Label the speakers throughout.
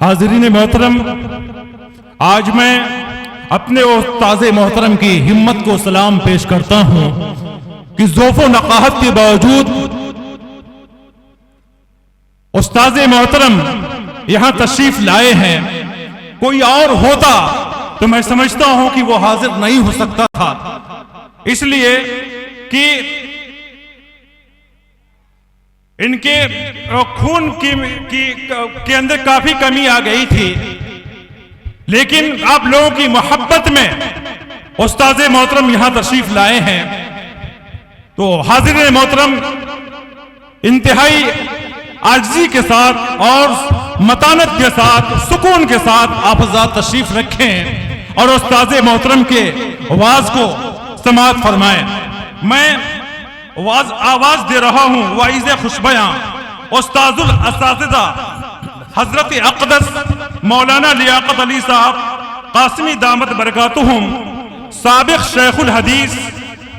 Speaker 1: حاضرین محترم، آج میں اپنے استاذ محترم کی ہمت کو سلام پیش کرتا ہوں کہ ذوف و نقاہت کے باوجود استاذ محترم یہاں تشریف لائے ہیں۔ کوئی اور ہوتا تو میں سمجھتا ہوں کہ وہ حاضر نہیں ہو سکتا تھا، اس لیے کہ ان کے خون کے اندر کافی کمی آ گئی تھی، لیکن آپ لوگوں کی محبت میں استاذ محترم یہاں تشریف لائے ہیں۔ تو حاضرین محترم، انتہائی عاجزی کے ساتھ اور متانت کے ساتھ، سکون کے ساتھ آپ حضرات تشریف رکھیں اور استاذ محترم کے آواز کو سماعت فرمائیں۔ میں آواز دے رہا ہوں واعظ خوشبیاں استاذ الاساتذہ حضرت اقدس مولانا لیاقت علی صاحب قاسمی دامت برکاتہم، سابق شیخ الحدیث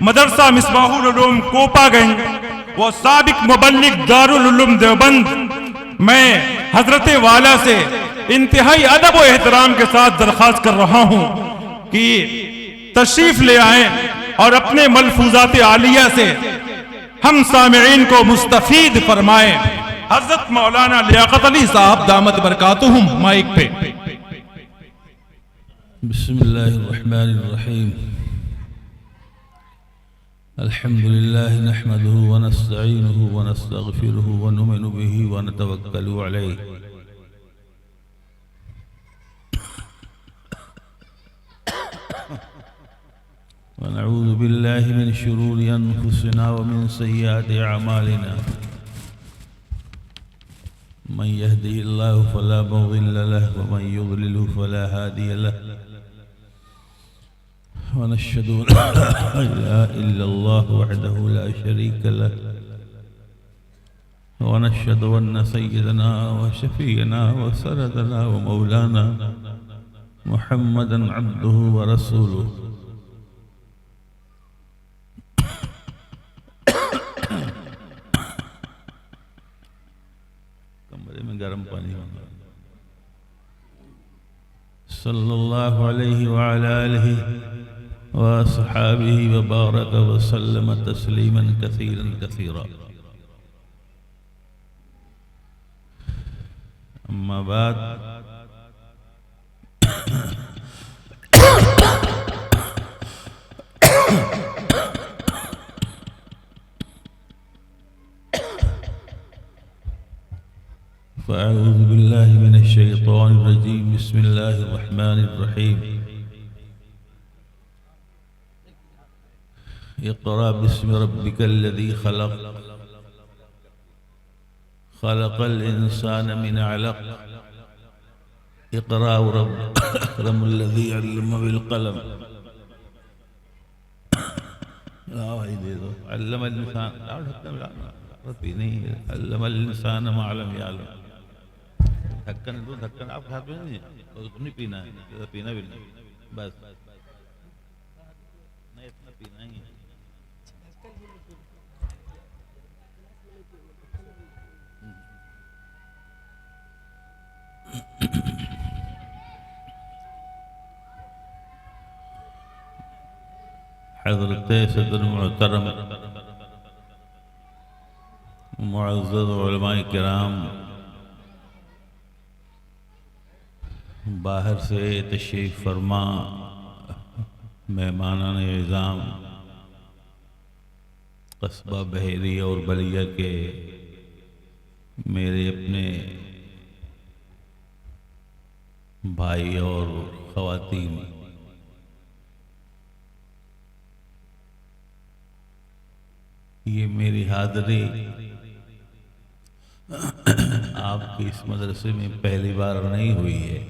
Speaker 1: مدرسہ مصباح العلوم کوپا گنج و سابق مبلغ دارالعلوم دیوبند، میں حضرت والا سے انتہائی ادب و احترام کے ساتھ درخواست کر رہا ہوں کہ تشریف لے آئیں اور اپنے ملفوظات عالیہ سے ہم سامعین کو مستفید فرمائیں۔ حضرت مولانا لیاقت علی صاحب دامت برکاتہم، مائک پہ۔
Speaker 2: بسم اللہ الرحمن الرحیم، الحمد للہ نحمده ونستعینه ونستغفره ونؤمن به ونتوکل علیہ، ونعوذ باللہ من شرور انفسنا ومن سیئات اعمالنا، من يهده الله فلا مضل له ومن يضلله فلا هادي له، ونشهد أن لا إله إلا الله وحده لا شريك له، ونشهد أن سيدنا وشفينا وسندنا ومولانا محمدا عبده ورسوله، کمرے میں گرم پانی ہوگا، صلی اللہ علیہ وعلى آلہ وصحابه وبارك وسلم تسليما كثيرا كثيرا، أما بعد، فأعوذ بالله من الشيطان الرجيم، بسم الله الرحمن الرحيم، اقرأ باسم ربك الذي خلق، خلق الإنسان من علق، اقرأ وربك الأكرم الذي علم بالقلم، علم الإنسان علم الإنسان ما لم يعلم، دھکن دو دھکن آپ ہاتھ میں نہیں پینا ہے، پینا بھی نہیں، بس نہیں اتنا پینا ہی ہے۔ حضرت صدر محترم معزز علماء کرام، باہر سے تشریف فرما مہمانان اعظام، قصبہ بحیری اور بلیا کے میرے اپنے بھائی اور خواتین، یہ میری حاضری آپ کی اس مدرسے میں پہلی بار نہیں ہوئی ہے۔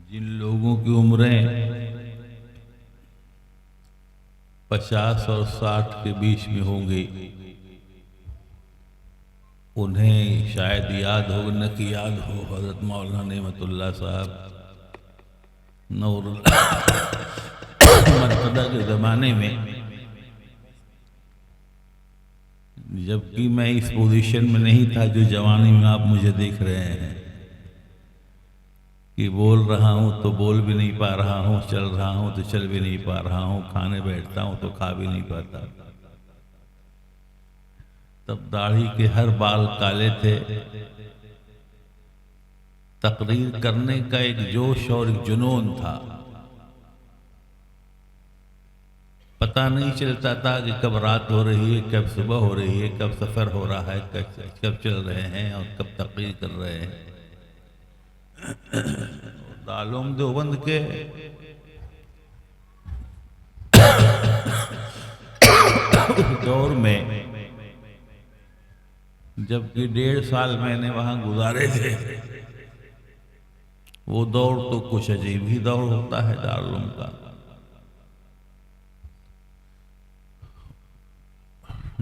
Speaker 2: جن لوگوں کی عمریں 50 اور 60 کے بیچ میں ہوں گی، انہیں شاید یاد ہو نہ کہ یاد ہو حضرت مولانا نعمت اللہ صاحب نور مرتضیٰ کے زمانے میں جبکہ میں اس پوزیشن میں نہیں تھا جو جوانی میں آپ مجھے دیکھ رہے ہیں کہ بول رہا ہوں تو بول بھی نہیں پا رہا ہوں، چل رہا ہوں تو چل بھی نہیں پا رہا ہوں، کھانے بیٹھتا ہوں تو کھا بھی نہیں پاتا۔ تب داڑھی کے ہر بال کالے تھے، تقریر کرنے کا ایک جوش اور ایک جنون تھا، پتہ نہیں چلتا تھا کہ کب رات ہو رہی ہے، کب صبح ہو رہی ہے، کب سفر ہو رہا ہے، کب چل رہے ہیں اور کب تقریر کر رہے ہیں۔ دارالعلوم دیوبند کے دور میں جبکہ 1.5 سال میں نے وہاں گزارے تھے، وہ دور تو کچھ عجیب ہی دور ہوتا ہے دارالعلوم کا۔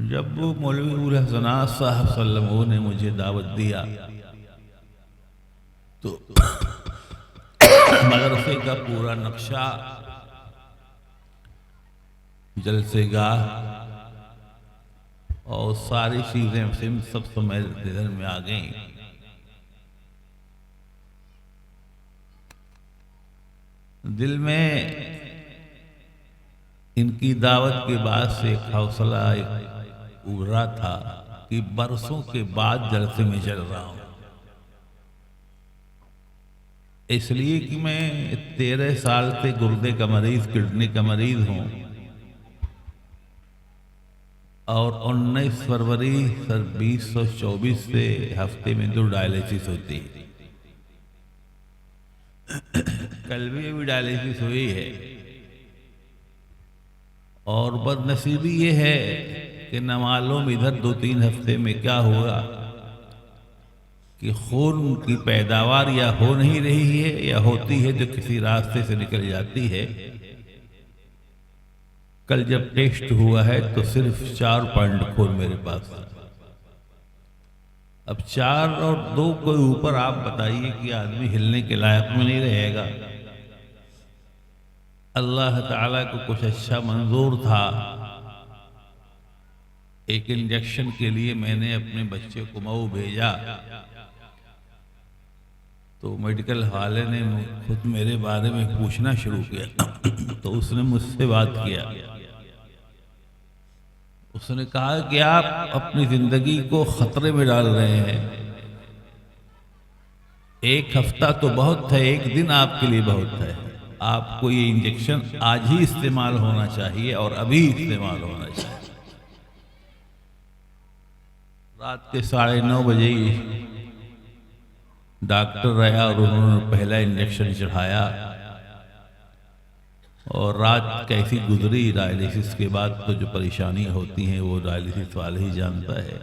Speaker 2: جب مولوی ابو الحسنات صاحب صلی اللہ علیہ وسلم نے مجھے دعوت دیا تو مدرسے کا پورا نقشہ، جلسے گاہ اور ساری چیزیں سب میرے ذہن میں آ گئیں۔ دل میں ان کی دعوت کے بعد سے ایک حوصلہ ابھرا تھا کہ برسوں کے بعد جلسے میں چل رہا ہوں، اس لیے کہ میں 13 سال سے گردے کا مریض، کڈنی کا مریض ہوں، اور 19 فروری 2024 سے ہفتے میں 2 ڈائلیسس ہوتی ہے۔ کل بھی ڈائلیسس ہوئی ہے، اور بد نصیبی یہ ہے کہ نہ معلوم ادھر 2-3 ہفتے میں کیا ہوا کہ خون کی پیداوار یا ہو نہیں رہی ہے یا ہوتی ہے جو کسی راستے سے نکل جاتی ہے۔ کل جب ٹیسٹ ہوا ہے تو صرف 4 پوائنٹ خون میرے پاس ہے۔ اب 4 اور 2 کے اوپر آپ بتائیے کہ آدمی ہلنے کے لائق میں نہیں رہے گا۔ اللہ تعالیٰ کو کچھ اچھا منظور تھا۔ ایک انجیکشن کے لیے میں نے اپنے بچے کو مئو بھیجا تو میڈیکل والے نے خود میرے بارے میں پوچھنا شروع کیا تو اس نے مجھ سے بات کیا۔ اس نے کہا کہ آپ اپنی زندگی کو خطرے میں ڈال رہے ہیں، 1 ہفتہ تو بہت ہے، 1 دن آپ کے لیے بہت ہے، آپ کو یہ انجیکشن آج ہی استعمال ہونا چاہیے اور ابھی استعمال ہونا چاہیے۔ رات کے 9:30 بجے ڈاکٹر آیا اور انہوں نے پہلا انجیکشن چڑھایا، اور رات کیسی گزری ڈائلیسس کے بعد تو جو پریشانیاں ہوتی ہیں وہ ڈائلیسس والا ہی جانتا ہے۔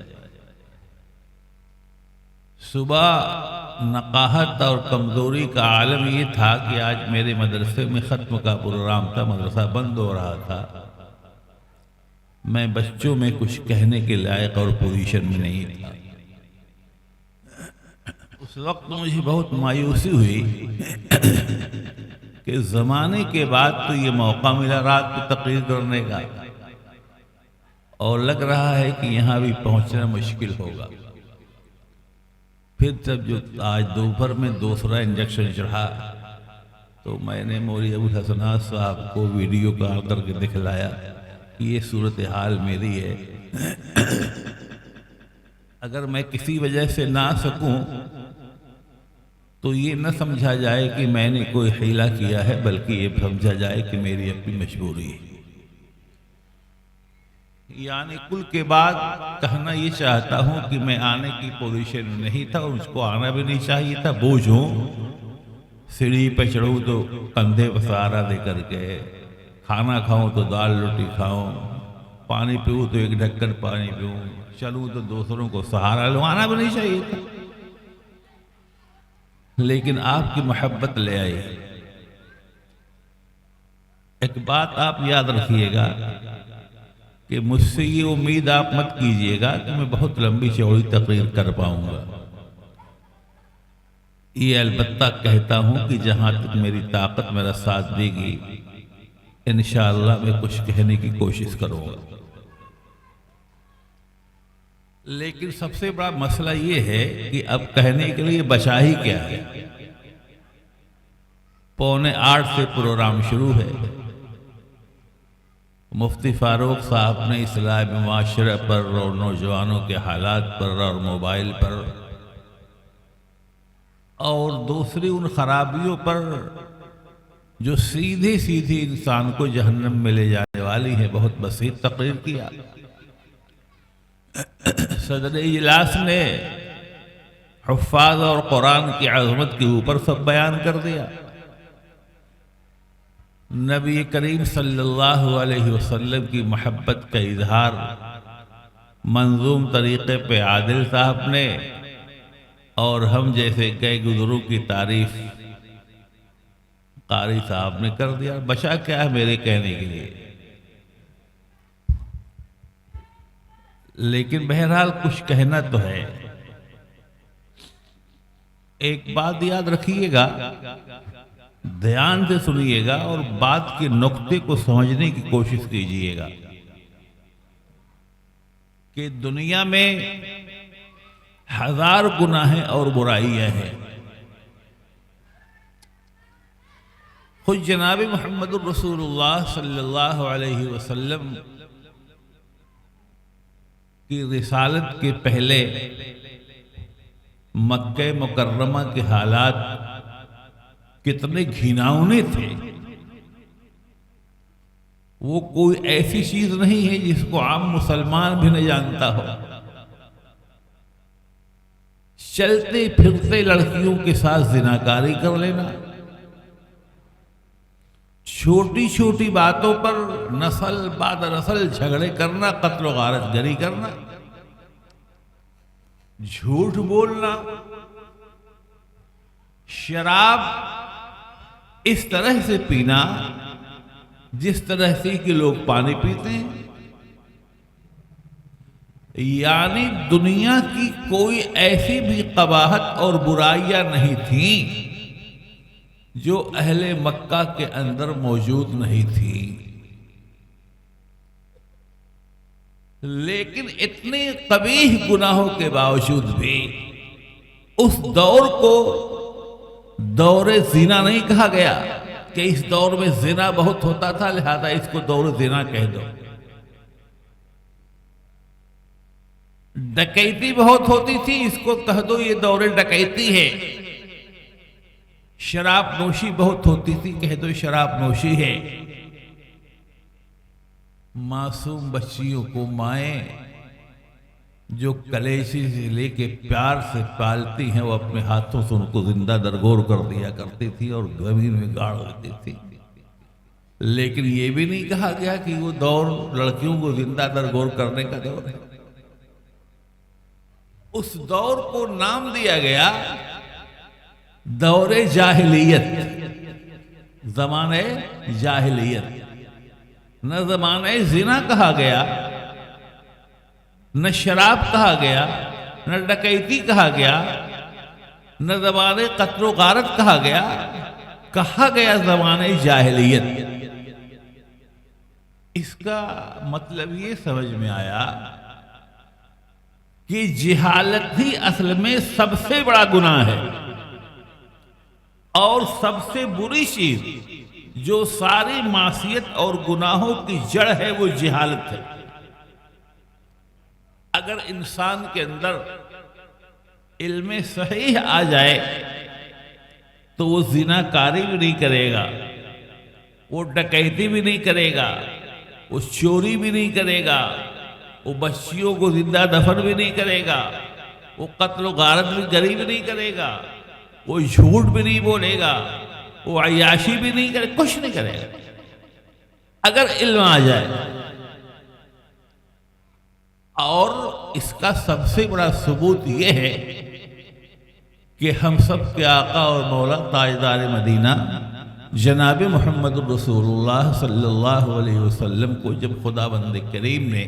Speaker 2: صبح نقاہت اور کمزوری کا عالم یہ تھا کہ آج میرے مدرسے میں ختم کا پروگرام تھا، مدرسہ بند ہو رہا تھا، میں بچوں میں کچھ کہنے کے لائق اور پوزیشن میں نہیں تھا۔ اس وقت مجھے بہت مایوسی ہوئی کہ زمانے کے بعد تو یہ موقع ملا رات کو تقریر کرنے کا، اور لگ رہا ہے کہ یہاں بھی پہنچنا مشکل ہوگا۔ پھر جب جو آج دوپہر میں دوسرا انجیکشن چڑھا تو میں نے مولوی ابو الحسنات صاحب کو ویڈیو کال کر کے دکھلایا کہ یہ صورتحال میری ہے، اگر میں کسی وجہ سے نہ سکوں تو یہ نہ سمجھا جائے کہ میں نے کوئی حیلہ کیا ہے، بلکہ یہ سمجھا جائے کہ میری اپنی مجبوری ہے۔ یعنی کل کے بعد کہنا یہ چاہتا ہوں کہ میں آنے کی پوزیشن میں نہیں تھا اور مجھ کو آنا بھی نہیں چاہیے تھا، بوجھ ہوں، سیڑھی پہ چڑھوں تو کندھے پہ سہارا دے کر کے، کھانا کھاؤں تو دال روٹی کھاؤں، پانی پیوں تو 1 ڈھکن پانی پیوں، چلوں تو دوسروں کو سہارا لوں، آنا بھی نہیں چاہیے تھا، لیکن آپ کی محبت لے آئی۔ ایک بات آپ یاد رکھیے گا کہ مجھ سے یہ امید آپ مت کیجئے گا کہ میں بہت لمبی چوڑی تقریر کر پاؤں گا، یہ البتہ کہتا ہوں کہ جہاں تک میری طاقت میرا ساتھ دے گی انشاءاللہ میں کچھ کہنے کی کوشش کروں گا۔ لیکن سب سے بڑا مسئلہ یہ ہے کہ اب کہنے کے لیے بچا ہی کیا ہے۔ 7:45 سے پروگرام شروع ہے۔ مفتی فاروق صاحب نے اصلاح معاشرہ پر اور نوجوانوں کے حالات پر اور موبائل پر اور دوسری ان خرابیوں پر جو سیدھی سیدھی انسان کو جہنم میں لے جانے والی ہے بہت بسیط تقریر کیا۔ صدر اجلاس نے حفاظ اور قرآن کی عظمت کے اوپر سب بیان کر دیا۔ نبی کریم صلی اللہ علیہ وسلم کی محبت کا اظہار منظوم طریقے پہ عادل صاحب نے اور ہم جیسے گئے گزروں کی تعریف قاری صاحب نے کر دیا۔ بچا کیا ہے میرے کہنے کے لیے؟ لیکن بہرحال کچھ کہنا تو ہے۔ ایک بات یاد رکھیے گا، دھیان سے سنیے گا اور بات کے نقطے کو سمجھنے کی کوشش کیجیے گا کہ دنیا میں 1000 گناہیں اور برائیاں ہیں۔ خود جناب محمد الرسول اللہ صلی اللہ علیہ وسلم کی رسالت کے پہلے مکہ مکرمہ کے حالات کتنے گھناؤنے تھے۔ وہ کوئی ایسی چیز نہیں ہے جس کو عام مسلمان بھی نہ جانتا ہو۔ چلتے پھرتے لڑکیوں کے ساتھ زناکاری کر لینا، چھوٹی چھوٹی باتوں پر نسل بعد نسل جھگڑے کرنا، قتل و غارت گری کرنا، جھوٹ بولنا، شراب اس طرح سے پینا جس طرح سے کہ لوگ پانی پیتے ہیں۔ یعنی دنیا کی کوئی ایسی بھی قباحت اور برائیاں نہیں تھیں جو اہل مکہ کے اندر موجود نہیں تھی۔ لیکن اتنے قبیح گناہوں کے باوجود بھی اس دور کو دور زنا نہیں کہا گیا کہ اس دور میں زنا بہت ہوتا تھا لہذا اس کو دور زنا کہہ دو۔ ڈکیتی بہت ہوتی تھی، اس کو کہہ دو یہ دور ڈکیتی ہے۔ شراب نوشی بہت ہوتی تھی، کہہ دو شراب نوشی ہے۔ معصوم بچیوں کو مائیں جو کلیجے سے لے کے پیار سے پالتی ہیں وہ اپنے ہاتھوں سے ان کو زندہ درگور کر دیا کرتی تھی اور زمین میں گاڑ دیتی تھی۔ لیکن یہ بھی نہیں کہا گیا کہ وہ دور لڑکیوں کو زندہ درگور کرنے کا دور ہے۔ اس دور کو نام دیا گیا دور جاہلیت، زمانہ جاہلیت۔ نہ زمانہ زنا کہا گیا، نہ شراب کہا گیا، نہ ڈکیتی کہا گیا، نہ زمانہ قتل و غارت کہا گیا زمانہ جاہلیت۔ اس کا مطلب یہ سمجھ میں آیا کہ جہالت ہی اصل میں سب سے بڑا گناہ ہے اور سب سے بری چیز جو ساری معصیت اور گناہوں کی جڑ ہے وہ جہالت ہے۔ اگر انسان کے اندر علم صحیح آ جائے تو وہ زنا کاری بھی نہیں کرے گا، وہ ڈکیتی بھی نہیں کرے گا، وہ چوری بھی نہیں کرے گا، وہ بچیوں کو زندہ دفن بھی نہیں کرے گا، وہ قتل و غارت بھی گری بھی نہیں کرے گا، وہ جھوٹ بھی نہیں بولے گا، وہ عیاشی بھی نہیں کرے، کچھ نہیں کرے گا اگر علم آ جائے۔ اور اس کا سب سے بڑا ثبوت یہ ہے کہ ہم سب کے آقا اور مولا تاجدار مدینہ جناب محمد الرسول اللہ صلی اللہ علیہ وسلم کو جب خداوند کریم نے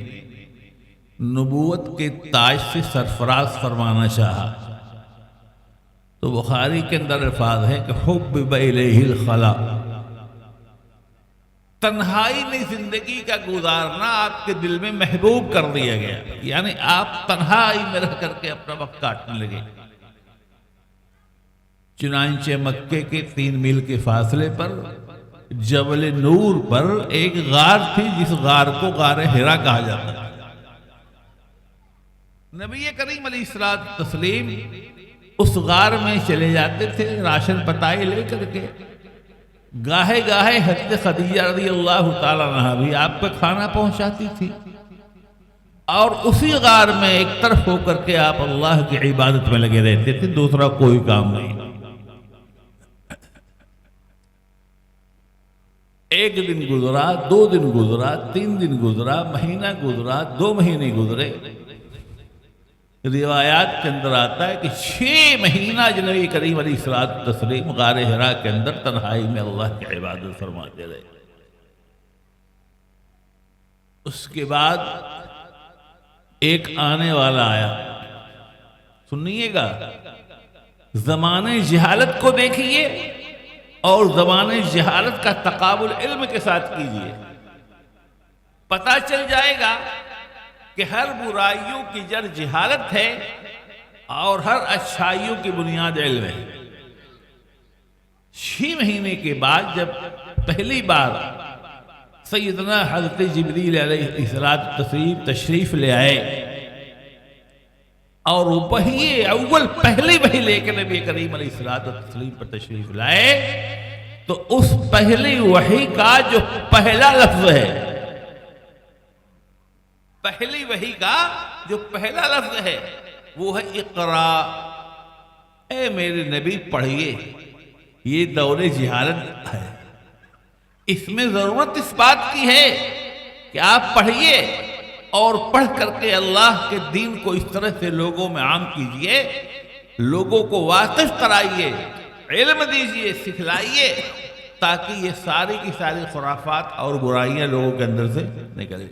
Speaker 2: نبوت کے تاج سے سرفراز فرمانا چاہا تو بخاری کے اندر الفاظ ہے کہ حبب الیہ الخلا، تنہائی میں زندگی کا گزارنا آپ کے دل میں محبوب کر دیا گیا، یعنی آپ تنہائی میں رہ کر کے اپنا وقت کاٹنے لگے۔ چنانچہ مکے کے 3 میل کے فاصلے پر جبل نور پر ایک غار تھی، جس غار کو غار حرا کہا جاتا ہے۔ نبی کریم علیہ الصلوۃ والتسلیم اس غار میں چلے جاتے تھے راشن پتائی لے کر کے۔ گاہے گاہے حضرت خدیجہ رضی اللہ تعالیٰ عنہا بھی آپ کو کھانا پہنچاتی تھی، اور اسی غار میں ایک طرف ہو کر کے آپ اللہ کی عبادت میں لگے رہتے تھے، دوسرا کوئی کام نہیں۔ ایک دن گزرا، 2 دن گزرا، 3 دن گزرا، مہینہ گزرا، 2 مہینے گزرے۔ روایات کے اندر آتا ہے کہ 6 مہینہ نبی کریم علیہ الصلوۃ والتسلیم غار حرا کے اندر تنہائی میں اللہ کی عبادت فرماتے رہے۔ اس کے بعد ایک آنے والا آیا، سنیے گا، زمانے جہالت کو دیکھیے اور زمانے جہالت کا تقابل علم کے ساتھ کیجیے، پتہ چل جائے گا کہ ہر برائیوں کی جڑ جہالت ہے اور ہر اچھائیوں کی بنیاد علم ہے۔ 6 مہینے کے بعد جب پہلی بار سیدنا حضرت جبریل علیہ السلام تشریف لے آئے اور وحی اول پہلی وحی لے کے نبی کریم علیہ السلام پر تشریف لائے، تو اس پہلی وحی کا جو پہلا لفظ ہے، پہلی وحی کا جو پہلا لفظ ہے وہ ہے اقرا۔ اے میرے نبی پڑھیے، یہ دور جہالت ہے، اس میں ضرورت اس بات کی ہے کہ آپ پڑھیے اور پڑھ کر کے اللہ کے دین کو اس طرح سے لوگوں میں عام کیجئے، لوگوں کو واقف کرائیے، علم دیجئے، سکھلائیے، تاکہ یہ ساری کی ساری خرافات اور برائیاں لوگوں کے اندر سے نکلیں۔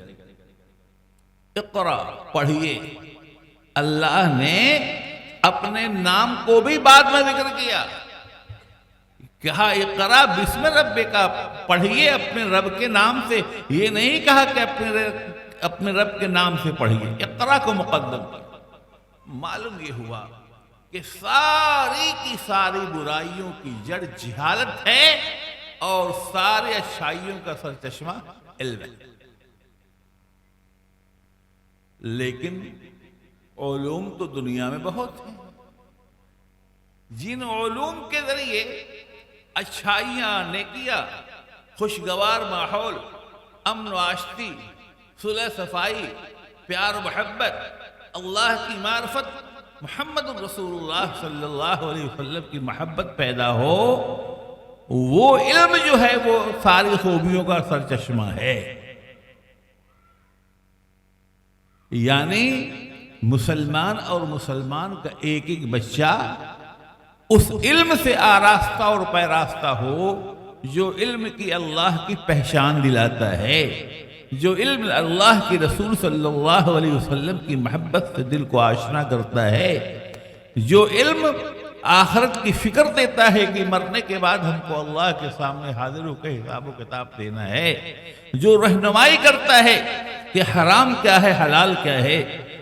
Speaker 2: اقرا، پڑھیے۔ اللہ نے اپنے نام کو بھی بعد میں ذکر کیا، کہا اقرا بسم ربک، پڑھیے اپنے رب کے نام سے، یہ نہیں کہا کہ اپنے رب کے نام سے پڑھیے، اقرا کو مقدم کیا۔ معلوم یہ ہوا کہ ساری کی ساری برائیوں کی جڑ جہالت ہے اور سارے اچھائیوں کا سرچشمہ علم ہے۔ لیکن علوم تو دنیا میں بہت ہیں، جن علوم کے ذریعے اچھائیاں، نیکیاں، خوشگوار ماحول، امن و آشتی، صلح صفائی، پیار و محبت، اللہ کی معرفت، محمد رسول اللہ صلی اللہ علیہ وسلم کی محبت پیدا ہو، وہ علم جو ہے وہ ساری خوبیوں کا سرچشمہ ہے۔ یعنی مسلمان اور مسلمان کا ایک ایک بچہ اس علم سے آراستہ اور پیراستہ ہو جو علم کی اللہ کی پہچان دلاتا ہے، جو علم اللہ کی رسول صلی اللہ علیہ وسلم کی محبت سے دل کو آشنا کرتا ہے، جو علم آخرت کی فکر دیتا ہے کہ مرنے کے بعد ہم کو اللہ کے سامنے حاضر ہو کے حساب و کتاب دینا ہے، جو رہنمائی کرتا ہے کہ حرام کیا ہے، حلال کیا ہے،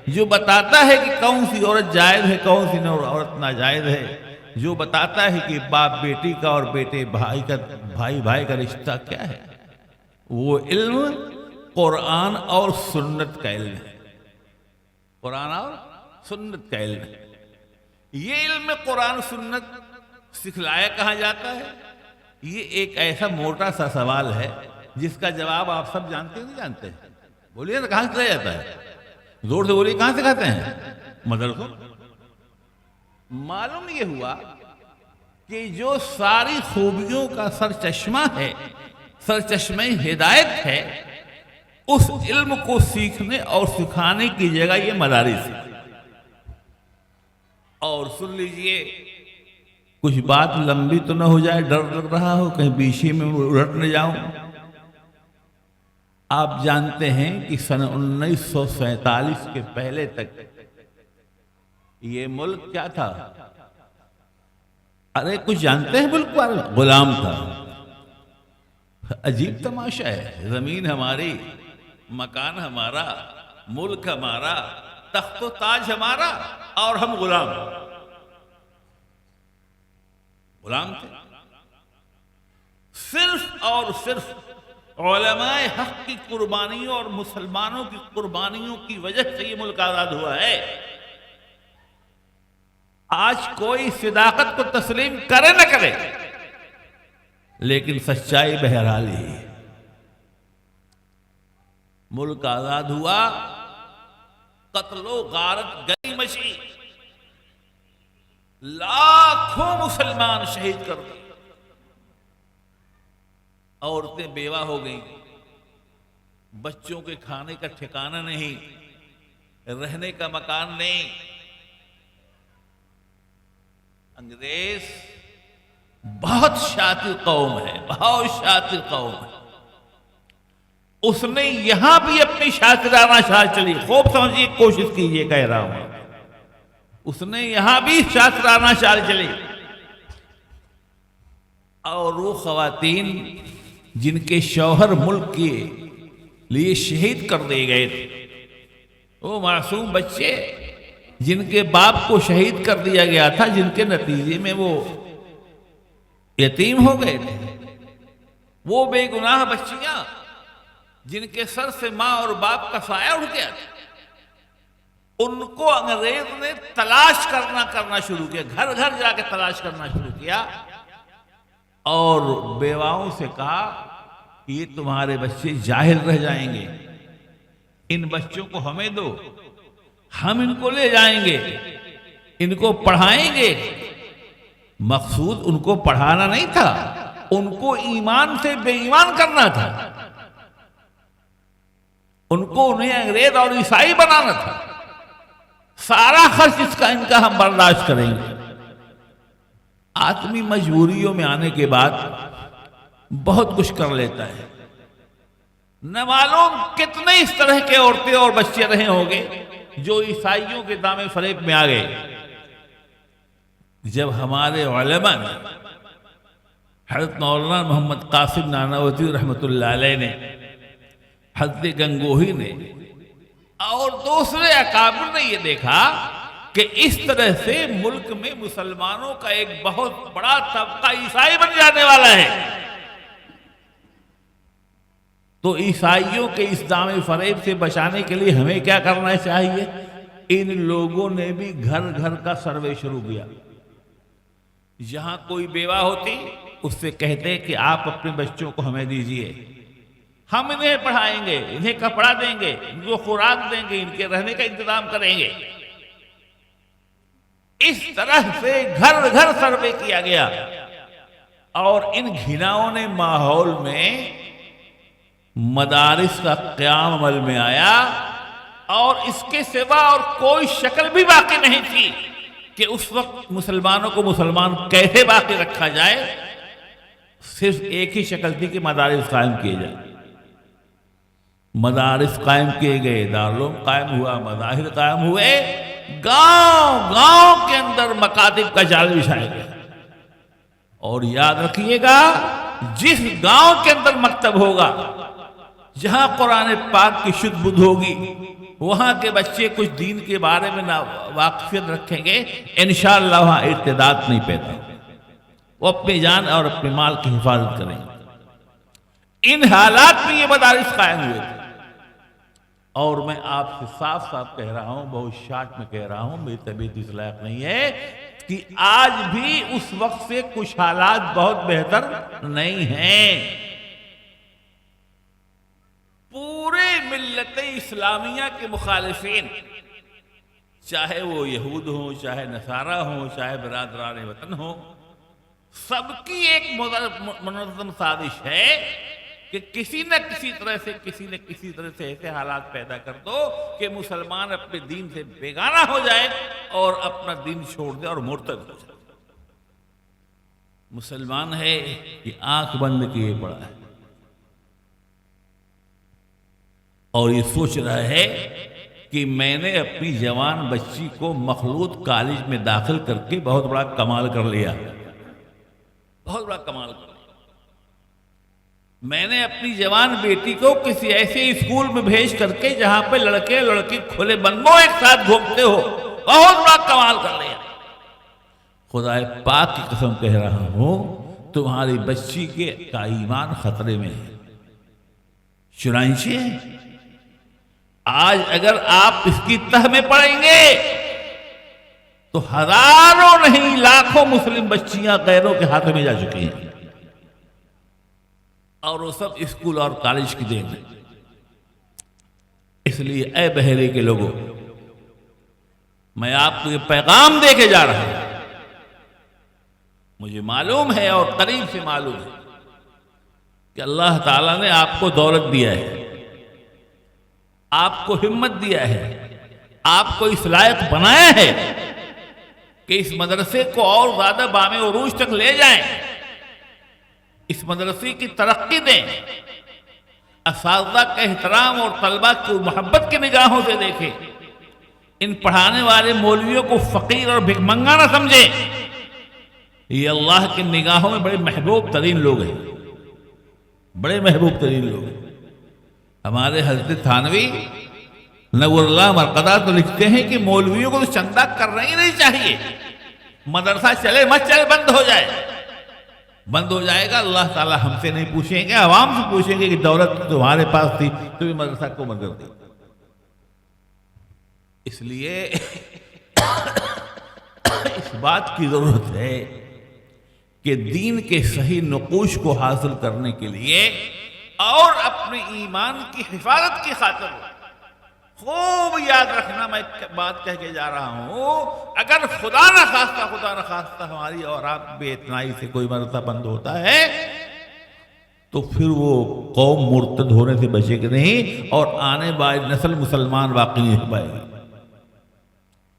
Speaker 2: جو بتاتا ہے کہ کون سی عورت جائز ہے، کون سی عورت ناجائز ہے، جو بتاتا ہے کہ باپ بیٹی کا اور بیٹے بھائی کا، بھائی بھائی کا رشتہ کیا ہے، وہ علم قرآن اور سنت کا علم ہے۔ قرآن اور سنت کا علم ہے۔ یہ علم قرآن سنت سکھلایا کہاں جاتا ہے؟ یہ ایک ایسا موٹا سا سوال ہے جس کا جواب آپ سب جانتے نہیں جانتے؟ بولیے نا، کہاں سے لیا جاتا ہے؟ زور سے بولیے، کہاں سے کھاتے ہیں؟ مدرسوں۔ معلوم یہ ہوا کہ جو ساری خوبیوں کا سرچشمہ ہے، سرچشمہ ہدایت ہے، اس علم کو سیکھنے اور سکھانے کی جگہ یہ مدارس ہے۔ اور سن لیجئے، کچھ بات لمبی تو نہ ہو جائے، ڈر لگ رہا ہو کہیں بیچ میں الٹ نہ جاؤں۔ آپ جانتے ہیں کہ سن 1947 کے پہلے تک یہ ملک کیا تھا؟ ارے کچھ جانتے ہیں؟ ملک غلام تھا۔ عجیب تماشا ہے، زمین ہماری، مکان ہمارا، ملک ہمارا، تخت و تاج ہمارا، اور ہم غلام تھے۔ صرف اور صرف علماء حق کی قربانیوں اور مسلمانوں کی قربانیوں کی وجہ سے یہ ملک آزاد ہوا ہے۔ آج کوئی صداقت کو تسلیم کرے نہ کرے، لیکن سچائی بہرحال ہی ہے۔ ملک آزاد ہوا، قتل و غارت گئی مچی، لاکھوں مسلمان شہید کر دیے، عورتیں بیوہ ہو گئیں، بچوں کے کھانے کا ٹھکانہ نہیں، رہنے کا مکان نہیں۔ انگریز بہت شاطر قوم ہے، بہت شاطر قوم ہے۔ اس نے یہاں بھی اپنی شاطرانہ چال چلی، خوب سمجھیے، کوشش کیجیے، کہہ رہا ہوں، اس نے یہاں بھی شاطرانہ چال چلی، اور وہ خواتین جن کے شوہر ملک کے لیے شہید کر دیے گئے تھے، وہ معصوم بچے جن کے باپ کو شہید کر دیا گیا تھا، جن کے نتیجے میں وہ یتیم ہو گئے تھے، وہ بے گناہ بچیاں جن کے سر سے ماں اور باپ کا سایہ اٹھ گیا تھا، ان کو انگریز نے تلاش کرنا شروع کیا، گھر گھر جا کے تلاش کرنا شروع کیا، اور بیواؤں سے کہا یہ تمہارے بچے جاہل رہ جائیں گے، ان بچوں کو ہمیں دو، ہم ان کو لے جائیں گے، ان کو پڑھائیں گے۔ مقصود ان کو پڑھانا نہیں تھا، ان کو ایمان سے بے ایمان کرنا تھا، انہیں انگریز اور عیسائی بنانا تھا۔ سارا خرچ اس کا ان کا ہم برداشت کریں گے۔ آدمی مجبوریوں میں آنے کے بعد بہت کچھ کر لیتا ہے۔ نہ معلوم کتنے اس طرح کے عورتیں اور بچے رہے ہوں گے جو عیسائیوں کے دامے فریب میں آ گئے۔ جب ہمارے علماء نے، حضرت مولانا محمد قاسم نانوتوی رحمۃ اللہ علیہ نے، حضرت گنگوہی نے اور دوسرے اکابر نے یہ دیکھا کہ اس طرح سے ملک میں مسلمانوں کا ایک بہت بڑا طبقہ عیسائی بن جانے والا ہے، تو عیسائیوں کے اس دام فریب سے بچانے کے لیے ہمیں کیا کرنا چاہیے؟ ان لوگوں نے بھی گھر گھر کا سروے شروع کیا۔ جہاں کوئی بیوہ ہوتی اس سے کہتے کہ آپ اپنے بچوں کو ہمیں دیجئے، ہم انہیں پڑھائیں گے، انہیں کپڑا دیں گے، ان کو خوراک دیں گے، ان کے رہنے کا انتظام کریں گے۔ اس طرح سے گھر گھر سروے کیا گیا، اور ان گھناؤنے ماحول میں مدارس کا قیام عمل میں آیا، اور اس کے سوا اور کوئی شکل بھی باقی نہیں تھی کہ اس وقت مسلمانوں کو مسلمان کیسے باقی رکھا جائے۔ صرف ایک ہی شکل تھی کہ مدارس قائم کیے جائیں۔ مدارس قائم کیے گئے، دارالعلوم قائم ہوا، مظاہر قائم ہوئے، گاؤں گاؤں کے اندر مکاتب کا جال بچھایا گیا۔ اور یاد رکھیے گا، جس گاؤں کے اندر مکتب ہوگا، جہاں قرآن پاک کی شد بدھ ہوگی، وہاں کے بچے کچھ دین کے بارے میں واقفیت رکھیں گے، انشاءاللہ وہاں ارتداد نہیں پیدا، وہ اپنی جان اور اپنے مال کی حفاظت کریں گے۔ ان حالات میں یہ مدارس قائم ہوئے تھے، اور میں آپ سے صاف صاف کہہ رہا ہوں، بہت شارٹ میں کہہ رہا ہوں، میری طبیعت اس لائق نہیں ہے کہ آج بھی اس وقت سے کچھ حالات بہت بہتر نہیں ہیں۔ پورے ملت اسلامیہ کے مخالفین، چاہے وہ یہود ہوں، چاہے نصارہ ہوں، چاہے برادران وطن ہوں، سب کی ایک منظم سازش ہے کہ کسی نہ کسی طرح سے ایسے حالات پیدا کر دو کہ مسلمان اپنے دین سے بیگانہ ہو جائے اور اپنا دین چھوڑ دے اور مرتد ہو جائے۔ مسلمان ہے کہ آنکھ بند کیے پڑا ہے، اور یہ سوچ رہا ہے کہ میں نے اپنی جوان بچی کو مخلوط کالج میں داخل کر کے بہت بڑا کمال کر لیا، بہت بڑا کمال کر لیا۔ میں نے اپنی جوان بیٹی کو کسی ایسے اسکول میں بھیج کر کے جہاں پہ لڑکے لڑکی کھلے بندوں ایک ساتھ گھومتے ہو، بہت بڑا کمال کر لیا۔ خدا پاک کی قسم کہہ رہا ہوں، تمہاری بچی کا ایمان خطرے میں ہے۔ چنانچہ آج اگر آپ اس کی تہ میں پڑیں گے تو ہزاروں نہیں لاکھوں مسلم بچیاں غیروں کے ہاتھوں میں جا چکی ہیں، اور وہ سب اسکول اور کالج کی دین ہے۔ اس لیے اے بحیرے کے لوگوں، میں آپ کو یہ پیغام دے کے جا رہا ہوں۔ مجھے معلوم ہے اور قریب سے معلوم ہے کہ اللہ تعالیٰ نے آپ کو دولت دیا ہے، آپ کو ہمت دیا ہے، آپ کو اس لائق بنایا ہے کہ اس مدرسے کو اور زیادہ بام عروج تک لے جائیں، اس مدرسے کی ترقی دیں، اساتذہ کا احترام اور طلبہ کو محبت کی نگاہوں سے دیکھیں، ان پڑھانے والے مولویوں کو فقیر اور بھکمنگا نہ سمجھیں۔ یہ اللہ کی نگاہوں میں بڑے محبوب ترین لوگ ہیں، بڑے محبوب ترین لوگ ہیں۔ ہمارے حضرت تھانوی نور اللہ مرقدہ تو لکھتے ہیں کہ مولویوں کو تو چندہ کرنا ہی نہیں چاہیے، مدرسہ چلے مت چلے بند ہو جائے، بند ہو جائے گا، اللہ تعالیٰ ہم سے نہیں پوچھیں گے، عوام سے پوچھیں گے کہ دولت تمہارے پاس تھی تو یہ مدرسہ کو مگر دی۔ اس لیے اس بات کی ضرورت ہے کہ دین کے صحیح نقوش کو حاصل کرنے کے لیے اور اپنے ایمان کی حفاظت کی خاطر خوب یاد رکھنا، میں ایک بات کہہ کے جا رہا ہوں، اگر خدا نہ خواستہ ہماری اور آپ بے اتنائی سے کوئی مدرسہ بند ہوتا ہے تو پھر وہ قوم مرتد ہونے سے بچے گی نہیں، اور آنے والی نسل مسلمان واقعی نہیں ہو پائے گی،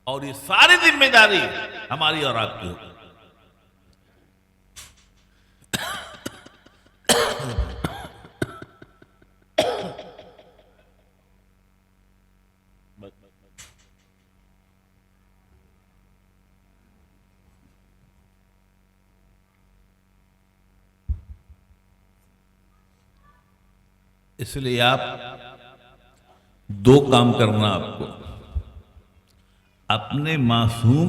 Speaker 2: اور یہ ساری ذمہ داری ہماری اور آپ کی ہوگی۔ اس لیے آپ دو کام کرنا، آپ کو اپنے معصوم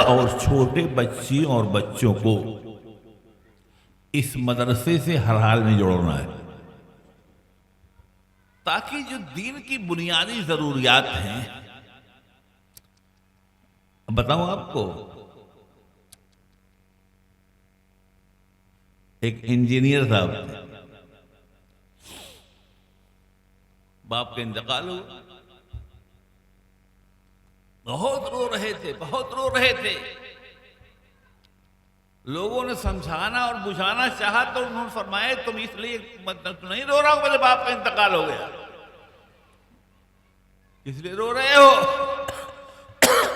Speaker 2: اور چھوٹے بچیوں اور بچوں کو اس مدرسے سے ہر حال میں جوڑنا ہے، تاکہ جو دین کی بنیادی ضروریات ہیں، بتاؤں آپ کو، ایک انجینئر صاحب تھے، باپ کا انتقال ہوا، بہت رو رہے تھے، لوگوں نے سمجھانا اور بجھانا چاہا تو انہوں نے فرمایا تم اس لیے نہیں رو رہا ہو میرے باپ کا انتقال ہو گیا، اس لیے رو رہے ہو؟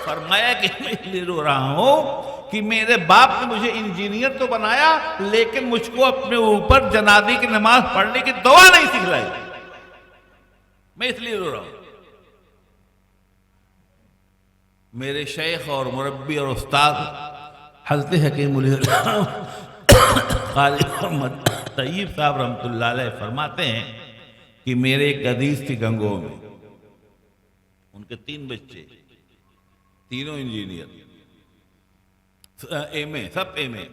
Speaker 2: فرمایا کہ میں اس لیے رو رہا ہوں کہ میرے باپ نے مجھے انجینئر تو بنایا لیکن مجھ کو اپنے اوپر جنازے کی نماز پڑھنے کی دعا نہیں سکھلائی، میں اس لیے رو رہا ہوں۔ میرے شیخ اور مربی اور استاد حضرت حکیم الاسلام قاری محمد طیب صاحب رحمۃ اللہ علیہ فرماتے ہیں کہ میرے ایک عزیز تھی گنگو میں، ان کے 3 بچے، تینوں انجینئر، سب ایم اے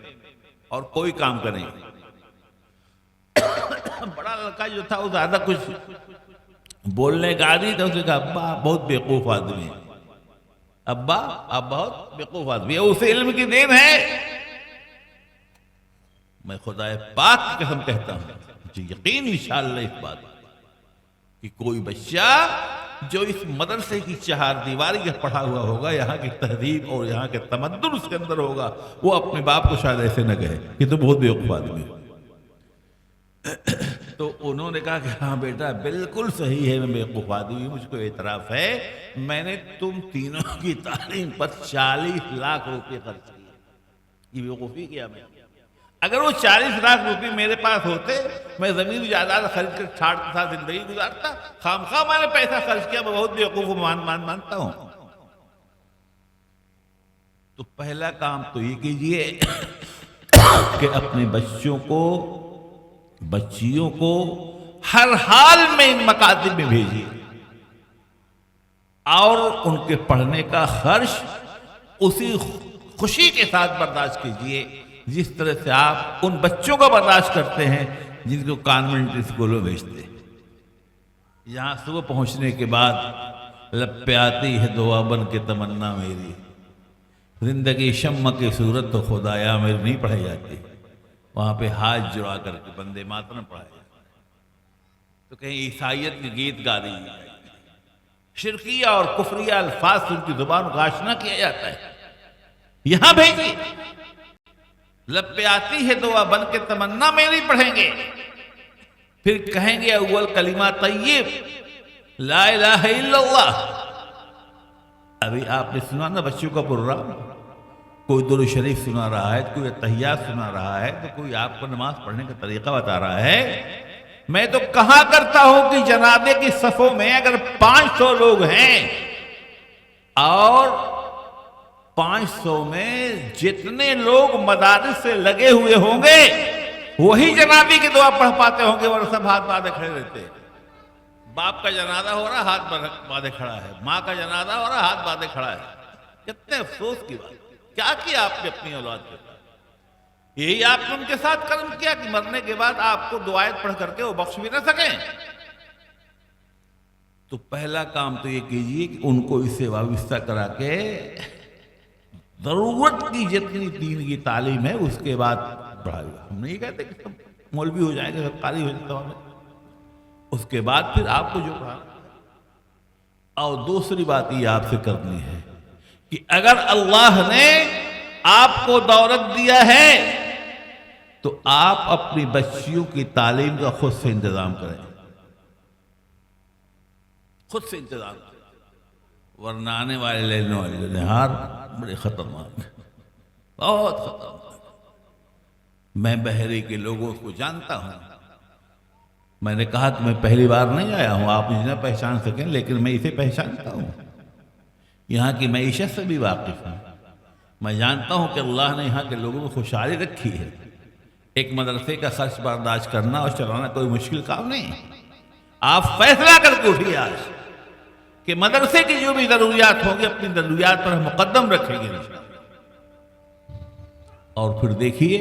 Speaker 2: اور کوئی کام کا نہیں۔ بڑا لڑکا جو تھا وہ زیادہ کچھ بولنے کا عادی تھا، اسے کہا ابا بہت بیوقوف آدمی ہے، ابا آپ بہت بیوقوف آدمی ہے، اسے علم کی دین ہے۔ میں خدا پاک کی قسم کہتا ہوں، مجھے یقین انشاءاللہ اس بات کہ کوئی بچہ جو اس مدرسے کی 4 دیواری کا پڑھا ہوا ہوگا، یہاں کی تہذیب اور یہاں کے تمدن اس کے اندر ہوگا، وہ اپنے باپ کو شاید ایسے نہ کہے کہ تو بہت بیوقوف آدمی ہے۔ تو انہوں نے کہا کہ ہاں بیٹا بالکل صحیح ہے، میں بیوقوف آدمی ہوں، مجھ کو اعتراف ہے، میں نے تم تینوں کی تعلیم پر 40 لاکھ روپے خرچ کیے، یہ بیوقوفی کیا میں؟ اگر وہ 40 لاکھ روپے میرے پاس ہوتے، میں زمین جائیداد خرید کر چھاڑ کے ساتھ زندگی گزارتا، خامخواہ میں نے پیسہ خرچ کیا، میں بہت بیوقوف مانتا ہوں۔ تو پہلا کام تو یہ کیجئے کہ اپنے بچوں کو بچیوں کو ہر حال میں ان مکاتب میں بھیجیے اور ان کے پڑھنے کا خرچ اسی خوشی کے ساتھ برداشت کیجیے جس طرح سے آپ ان بچوں کو برداشت کرتے ہیں جن کو کانوینٹ اسکولوں بھیجتے ہیں۔ یہاں صبح پہنچنے کے بعد لب پہ آتی ہے دعا بن کے تمنا میری، زندگی شمع کی صورت تو خدایا میری نہیں پڑھائی جاتی، وہاں پہ ہاتھ جڑا کر کے بندے ماتم پڑھائے جاتے، تو کہیں عیسائیت کے گیت گا دی جائے، شرکیہ اور کفریہ الفاظ سے ان کی زبان کو آشنا کیا جاتا ہے۔ یہاں بھیجیے، لب پہ آتی ہے دعا بن کے تمنا میری پڑھیں گے، پھر کہیں گے اول کلمہ طیب لا الہ الا اللہ۔ ابھی آپ نے سنا نا بچوں کا پروگرام، کوئی درود شریف سنا رہا ہے، کوئی تحیات سنا رہا ہے، تو کوئی آپ کو نماز پڑھنے کا طریقہ بتا رہا ہے۔ میں تو کہا کرتا ہوں کہ جنازے کی صفوں میں اگر 500 لوگ ہیں اور 500 میں جتنے لوگ مدارس سے لگے ہوئے ہوں گے وہی جنازے کی دعا پڑھ پاتے ہوں گے، ورنہ سب ہاتھ باندھے کھڑے رہتے ہیں۔ باپ کا جنازہ ہو رہا ہاتھ باندھے کھڑا ہے، ماں کا جنازہ ہو رہا ہاتھ باندھے کھڑا ہے۔ کتنے افسوس کی بات، کیا کیا آپ نے اپنی اولاد کے ساتھ؟ یہی آپ نے ان کے ساتھ کرم کیا کہ مرنے کے بعد آپ کو دعائیں پڑھ کر کے وہ بخش بھی نہ سکیں۔ تو پہلا کام تو یہ کیجئے کہ ان کو اس سے وابستہ کرا کے ضرورت کی جتنی دین کی تعلیم ہے اس کے بعد پڑھائیے۔ ہم نہیں کہتے کہ سب مولوی ہو جائیں گے، سب قاری ہو جائیں گے، اس کے بعد پھر آپ کو جو پڑھا۔ اور دوسری بات یہ آپ سے کرنی ہے کہ اگر اللہ نے آپ کو دولت دیا ہے تو آپ اپنی بچیوں کی تعلیم کا خود سے انتظام کریں، خود سے انتظام کریں، ورنہ آنے والے لینے والے نہار بڑے خطرناک، بہت خطرناک۔ میں بحری کے لوگوں کو جانتا ہوں، میں نے کہا کہ میں پہلی بار نہیں آیا ہوں، آپ مجھے نہ پہچان سکیں لیکن میں اسے پہچانتا ہوں، یہاں کی معیشت سے بھی واقف ہوں، میں جانتا ہوں کہ اللہ نے یہاں کے لوگوں کو خوشحالی رکھی ہے۔ ایک مدرسے کا خرچ برداشت کرنا اور چلانا کوئی مشکل کام نہیں ہے۔ آپ فیصلہ کر کے اٹھیے آج کہ مدرسے کی جو بھی ضروریات ہوں گی اپنی ضروریات پر مقدم رکھیں گے، اور پھر دیکھیے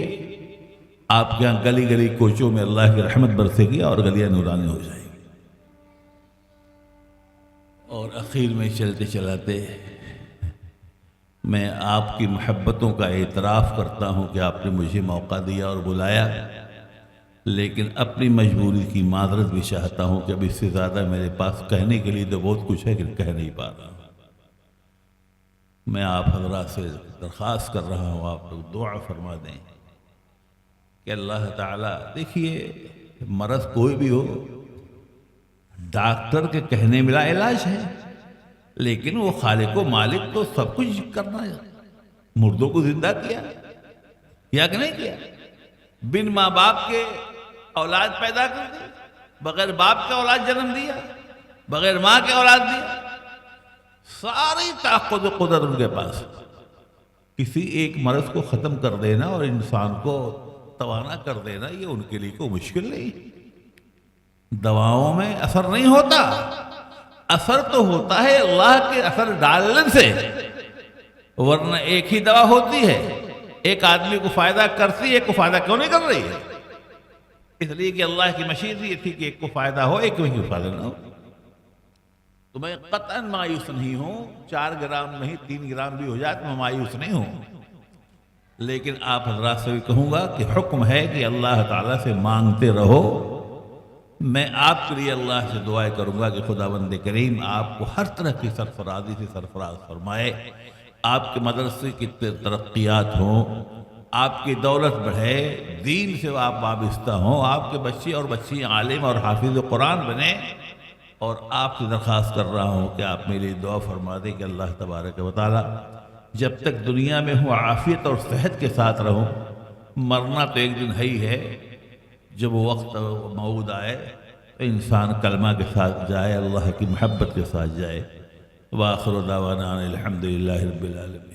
Speaker 2: آپ کے یہاں گلی گلی کوچوں میں اللہ کی رحمت برسے گی اور گلیاں نورانی ہو جائیں گی۔ اور اخیر میں چلتے چلاتے میں آپ کی محبتوں کا اعتراف کرتا ہوں کہ آپ نے مجھے موقع دیا اور بلایا، لیکن اپنی مجبوری کی معذرت بھی چاہتا ہوں کہ اب اس سے زیادہ میرے پاس کہنے کے لیے تو بہت کچھ ہے کہ کہہ نہیں پا رہا ہوں۔ میں آپ حضرات سے درخواست کر رہا ہوں آپ لوگ دعا فرما دیں کہ اللہ تعالیٰ، دیکھیے مرض کوئی بھی ہو ڈاکٹر کے کہنے میں لا علاج ہے، لیکن وہ خالق و مالک تو سب کچھ کرنا ہے، مردوں کو زندہ کیا کہ نہیں کیا؟ بن ماں باپ کے اولاد پیدا کر دی، بغیر باپ کے اولاد جنم دیا، بغیر ماں کے اولاد دیا، ساری طاقت و قدرت ان کے پاس۔ کسی ایک مرض کو ختم کر دینا اور انسان کو توانا کر دینا یہ ان کے لیے کوئی مشکل نہیں۔ دواؤں میں اثر نہیں ہوتا، اثر تو ہوتا ہے اللہ کے اثر ڈالنے سے، ورنہ ایک ہی دوا ہوتی ہے، ایک آدمی کو فائدہ کرتی ہے، ایک کو فائدہ کیوں نہیں کر رہی ہے؟ اس لیے کہ اللہ کی مشیت یہ تھی کہ ایک کو فائدہ ہو ایک کو فائدہ نہ ہو۔ تو میں قطعاً مایوس نہیں ہوں، 4 گرام نہیں 3 گرام بھی ہو جائے تو میں مایوس نہیں ہوں، لیکن آپ حضرات سے بھی کہوں گا کہ حکم ہے کہ اللہ تعالیٰ سے مانگتے رہو۔ میں آپ کے لیے اللہ سے دعائیں کروں گا کہ خداوند کریم آپ کو ہر طرح کی سرفرازی سے سرفراز فرمائے، آپ کے مدرسے کی ترقیات ہوں، آپ کی دولت بڑھے، دین سے آپ وابستہ ہوں، آپ کے بچے اور بچیاں عالم اور حافظ قرآن بنیں، اور آپ سے درخواست کر رہا ہوں کہ آپ میرے لیے دعا فرما دیں کہ اللہ تبارک و تعالی جب تک دنیا میں ہوں عافیت اور صحت کے ساتھ رہوں، مرنا تو ایک دن ہے ہی ہے، جب وہ وقت موعود آئے تو انسان کلمہ کے ساتھ جائے، اللہ کی محبت کے ساتھ جائے۔ وآخر دعوانا الحمدللہ رب العالمین۔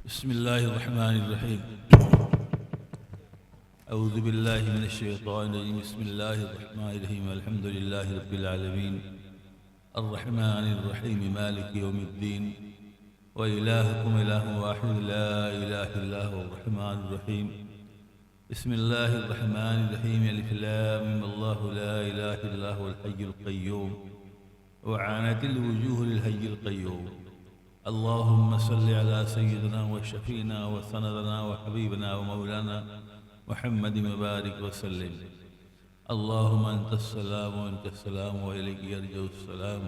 Speaker 2: بسم الله الرحمن الرحيم. أعوذ بالله من الشيطان الرجيم. بسم الله الرحمن الرحيم. الحمد لله رب العالمين الرحمن الرحيم مالك يوم الدين وإلهكم إله واحد لا إله إلا هو الرحمن الرحيم. بسم الله الرحمن الرحيم. ألف لام ميم الله لا إله إلا هو الحي القيوم وعانت الوجوه للحي القيوم. اللهم صل على سيدنا وشفينا وسندنا وحبيبنا ومولانا محمد مبارك وسلم. اللهم أنت السلام وأنت السلام وإليك يرجع السلام.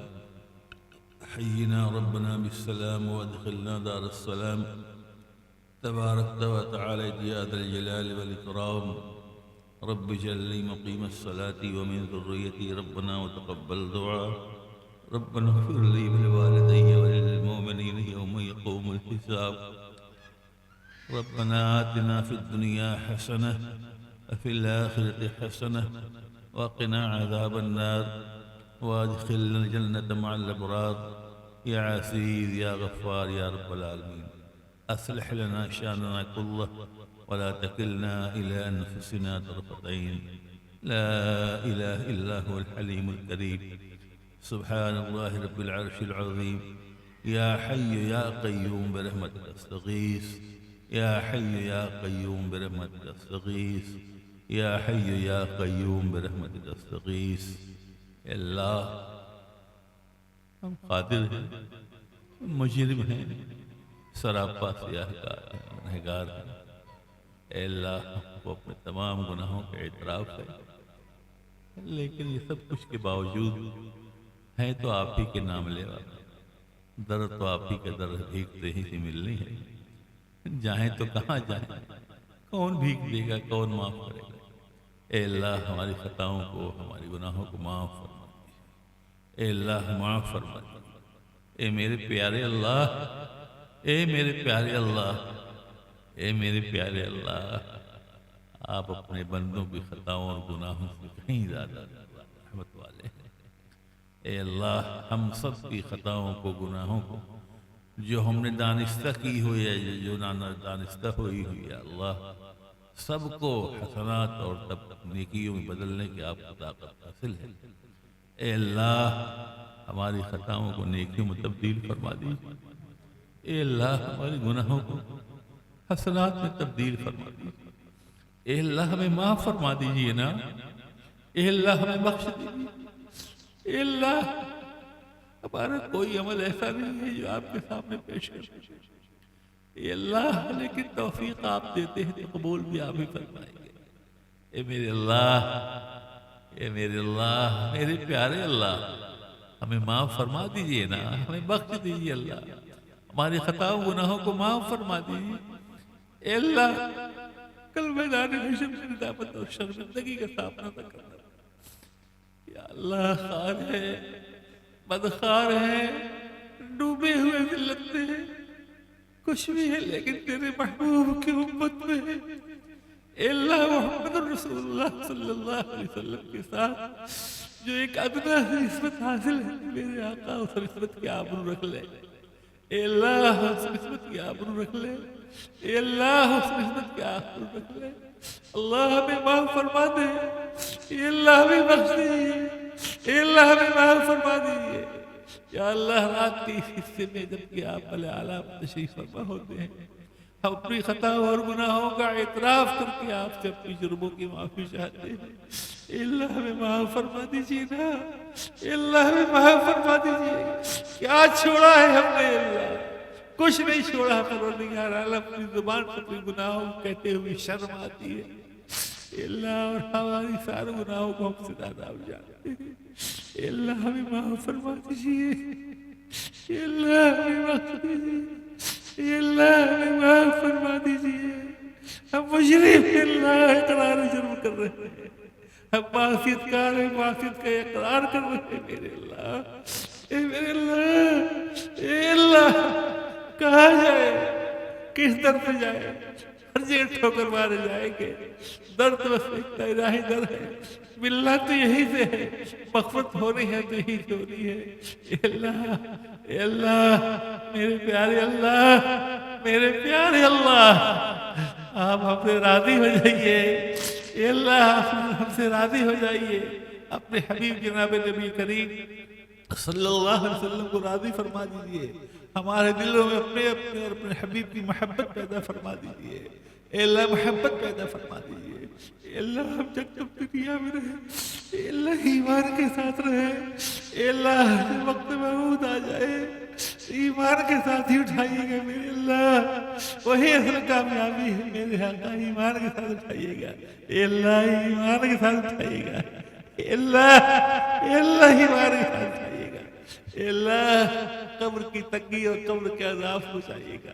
Speaker 2: حينا ربنا بالسلام وادخلنا دار السلام. تباركت وتعالى يا ذا الجلال والإكرام. رب اجعل لي مقيم الصلاة ومن ذريتي ربنا وتقبل دعاء. ربنا اغفر لي ولوالدي وللمؤمنين يوم يقوم الحساب. ربنا آتنا في الدنيا حسنة وفي الآخرة حسنة وقنا عذاب النار وادخلنا الجنة مع الأبرار. يا عزيز يا غفار يا رب العالمين أصلح لنا شأننا كله ولا تكلنا إلى أنفسنا طرفة عين. لا إله إلا هو الحليم الكريم. سبحان الله رب العرش العظيم. يا حي يا قيوم برحمتك استغيث. يا حي يا قيوم برحمتك استغيث. يا حي يا قيوم برحمتك استغيث. اللہ ہم قادر ہیں، مجرم ہیں، سراپا سیاہکار گنہگار ہیں. اے اللہ ہم کو اپنے تمام گناہوں کا اعتراف ہے، لیکن یہ سب کچھ کے باوجود ہیں تو آپ ہی کے نام لیوا. در تو آپ ہی کا در بھیگتے ہی سے ملنی ہے. جائیں تو کہاں جائیں، کون بھیگ دے گا، کون معاف کرے گا. اے اللہ ہماری خطاؤں کو، ہماری گناہوں کو معاف فرما. اے اللہ معاف فرما. اے میرے پیارے اللہ، اے میرے پیارے اللہ، اے میرے پیارے اللہ، آپ اپنے بندوں کی خطاؤں اور گناہوں سے کہیں زیادہ رحمت والے ہیں. اے اللہ ہم سب کی خطاؤں کو، گناہوں کو، جو ہم نے دانستہ کی ہوئی ہے، جو دانستہ ہوئی ہے، اللہ سب کو حسنات اور تب نیکیوں میں بدلنے کی آپ کو طاقت حاصل ہے. اے اللہ ہماری خطاؤں کو نیکیوں میں تبدیل فرما دیجیے. اے اللہ ہمارے گناہوں کو حسنات میں تبدیل فرما دیجیے. اے اللہ ہمیں معاف فرما دیجیے نا. اے اللہ ہمیں بخش دیجیے. اے اللہ ہمارا کوئی عمل ایسا نہیں ہے جو آپ کے سامنے پیش کر. اے اللہ لیکن توفیق آپ دیتے ہیں تو قبول بھی آپ ہی فرمائیں گے. اے میرے اللہ، اے میرے اللہ، میرے پیارے اللہ، ہمیں معاف فرما دیجئے نا، ہمیں بخش دیجئے. اللہ ہماری خطاؤں گناہوں کو معاف فرما دیجئے. اے اللہ کل میدان حشر میں ندامت اور شرمندگی کا سامنا نہ کرنا. یا اللہ خار ہے، بدخار ہے، ڈوبے ہوئے ذلت میں ہے، کچھ بھی ہے لیکن تیرے محبوب کی امت میں ہے. اے اللہ محمد رسول اللہ صلی اللہ علیہ وسلم کے ساتھ جو ایک ادنا نسبت حاصل ہے، میرے آقا اس نسبت کی آبرو رکھ لے. اے اللہ اس نسبت کی آبرو رکھ لے. اے اللہ اس نسبت کی آبرو رکھ لے. اللہ ہمیں معاف فرما دے. اے اللہ ہمیں بخش دیجیے. اے اللہ ہمیں معاف فرما دیجیے. یا اللہ رات کے اس حصے میں جب کہ آپ علیہ اعلیٰ تشریف فرما ہوتے ہیں، ہم اپنی خطاؤں اور گناہوں کا اعتراف کر کے آپ سے اپنی جرموں کی معافی چاہتے ہیں. اے اللہ ہمیں معاف فرما دیجیے نا. اے اللہ ہمیں معاف فرما دیجیے. کیا چھوڑا ہے ہم نے؟ اللہ کچھ نہیں چھوڑا. پروردگار عالم اپنی زبان سے اپنے گناہوں کو کہتے ہوئے شرم آتی ہے. اے اللہ اور ہماری سارے گناہوں کو ہم سے زیادہ ہو جاتے ہیں. اے اللہ ہمیں معاف فرما دیجیے. اے اللہ ہمیں بخش دیجیے. اے اللہ ہمیں معاف فرما دیجیے. ہم مجرم ہیں اللہ، اقرار جرم کر رہے ہیں. ہم معصیت کار ہیں، معصیت کا اقرار کر رہے ہیں. میرے اللہ، اے میرے اللہ، اے اللہ کہاں جائے، کس در پہ جائے؟ ہر جگہ ٹھوکر مارے جائیں گے. درد بس ایک الہی در ہے. ملنا تو یہی سے ہے، مغفرت ہونی ہے تو یہی سے ہونی ہے. اے اللہ، اے اللہ میرے پیارے اللہ، میرے پیارے اللہ آپ ہم سے راضی ہو جائیے، اے اللہ آپ ہم سے راضی ہو جائیے، اپنے حبیب جناب نبی کریم صلی اللہ علیہ وسلم کو راضی فرما دیجئے، ہمارے دلوں میں اپنے اپنے اور اپنے حبیب کی محبت پیدا فرما دیجئے، اے اللہ محبت پیدا فرما دیجئے، اے اللہ ہم جب تک دنیا میں رہے، اے اللہ ایمان کے ساتھ رہے، اے اللہ وقت موعود آ جائے ایمان کے ساتھ ہی اٹھائیے گا میرے اللہ، وہی اصل کامیابی ہے میرے آقا، ایمان کے ساتھ اٹھائیے گا، اے اللہ ایمان کے ساتھ اٹھائیے گا، اے اللہ ایمان کے ساتھ اٹھائیے گا، اے اللہ قبر کی تنگی اور قبر کے عذاب سے بچائیے گا،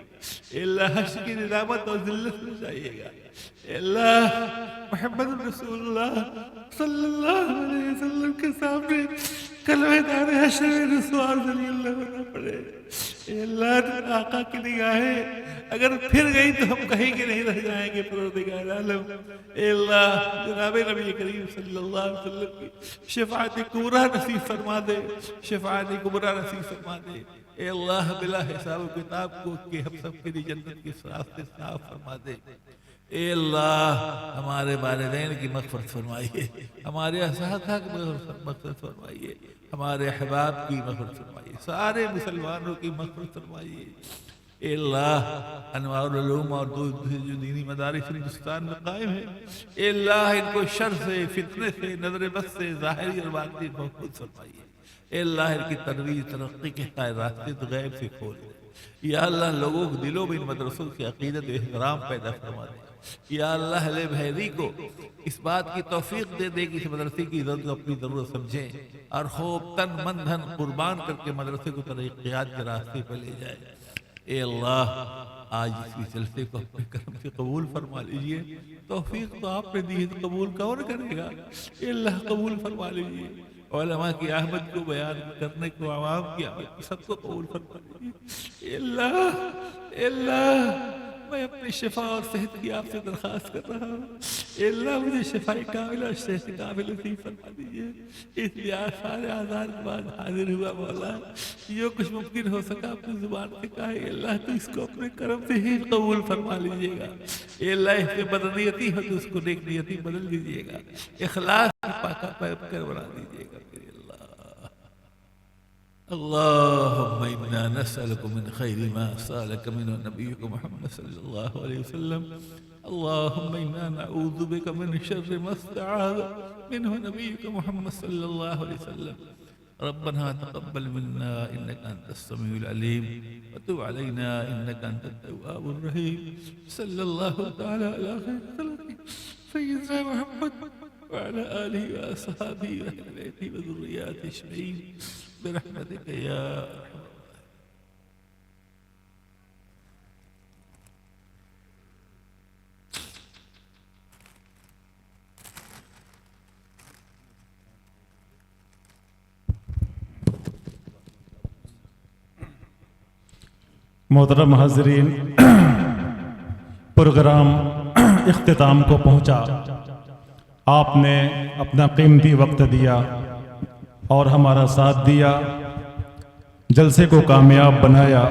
Speaker 2: اے اللہ حشر کی ندامت اور ذلت سے بچائیے گا، اے اللہ محمد رسول اللہ صلی اللہ علیہ وسلم کے سامنے کلمہ دار حشر میں رسوار ذلیل نہ ہونا پڑے، اے اللہ آقا کی نگاہیں اگر پھر گئی تو ہم کہیں کے نہیں رہ جائیں گے پروردگار عالم، اے اللہ جناب نبی کریم صلی اللہ علیہ وسلم کی شفاعت کبریٰ نصیب فرما دے، شفاعت کبریٰ نصیب فرما دے، اے اللہ بلا حساب و کتاب کو کہ ہم سب کے لیے جنت کے راستے صاف فرما دے، اے اللہ ہمارے والدین کی مغفرت فرمائیے، ہمارے اساتذہ کی مغفرت فرمائیے، ہمارے احباب کی مغفرت فرمائیے، سارے مسلمانوں کی مغفرت فرمائیے، اے اللہ انوار العلوم اور دوسری جو دینی مدارس ہندوستان میں قائم ہے، اے اللہ ان کو شر سے، فتنے سے، نظر بد سے ظاہری اور باطنی محفوظ فرمائیے، اے اللہ ان کی ترویج ترقی کے راستے غیب سے کھول دے، یا اللہ لوگوں کے دلوں میں ان مدرسوں کی عقیدت و احترام پیدا فرما دے، یا اللہ اہل بحیری کو اس بات کی توفیق دے دے کہ اس مدرسے کی ضرورت کو اپنی ضرورت سمجھیں اور خوب تن من دھن قربان کر کے مدرسے کو ترقیات کے راستے پہ لے جائے، اے اللہ آج اس جلسے کو اپنے کرم سے قبول فرما لیجئے، توفیق تو آپ نے دی ہے تو قبول کون کرے گا، اے اللہ قبول فرما لیجئے، علماء کی آمد کو بیان کرنے کو، عوام کی آمد کو، سب کو قبول فرما لیجئے، اے اللہ میں اپنی شفا اور صحت کی آپ سے درخواست کر رہا ہوں، اے اللہ مجھے شفاء کامل اور صحت کامل نصیب فرما دیجئے، اس لیے سارے آزار کے بعد حاضر ہوا مولا، جو کچھ ممکن ہو سکا اپنی زبان سے کہا، اے اللہ تو اس کو اپنے کرم سے ہی قبول فرما لیجئے گا، اے اللہ اس میں بدنیتی ہو تو اس کو نیک نیتی بدل دیجئے گا، اخلاص کی پاکہ پیب کر بنا دیجئے گا میرے اللہ۔ اللهم إنا نسألك من خير ما سألك منه نبيك محمد صلى الله عليه وسلم، اللهم إنا نعوذ بك من شر ما استعاذ منه نبيك محمد صلى الله عليه وسلم، ربنا تقبل منا إنك أنت السميع العليم وتب علينا إنك أنت التواب الرحيم، صلى الله تعالى على خير خلقه سيدنا محمد وعلى آله وأصحابه وأهل بيته وذرياته أجمعين برحمتك يا أرحم الراحمين۔
Speaker 1: محترم حاضرین، پروگرام اختتام کو پہنچا، آپ نے اپنا قیمتی وقت دیا اور ہمارا ساتھ دیا، جلسے کو کامیاب بنایا،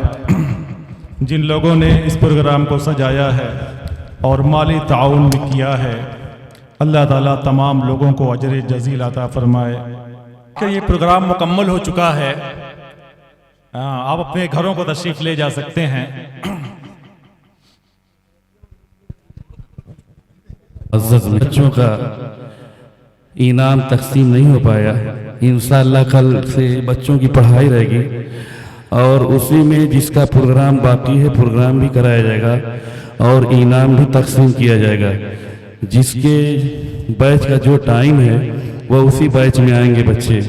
Speaker 1: جن لوگوں نے اس پروگرام کو سجایا ہے اور مالی تعاون بھی کیا ہے، اللہ تعالیٰ تمام لوگوں کو اجر جزیل عطا فرمائے۔ کہ یہ پروگرام مکمل ہو چکا ہے، آپ اپنے گھروں کو تشریف لے جا سکتے ہیں۔
Speaker 3: عزت بچوں کا انعام تقسیم نہیں ہو پایا، انشاءاللہ کل سے بچوں کی پڑھائی رہے گی اور اسی میں جس کا پروگرام باقی ہے پروگرام بھی کرایا جائے گا اور انعام بھی تقسیم کیا جائے گا، جس کے بیچ کا جو ٹائم ہے وہ اسی بیچ میں آئیں گے بچے۔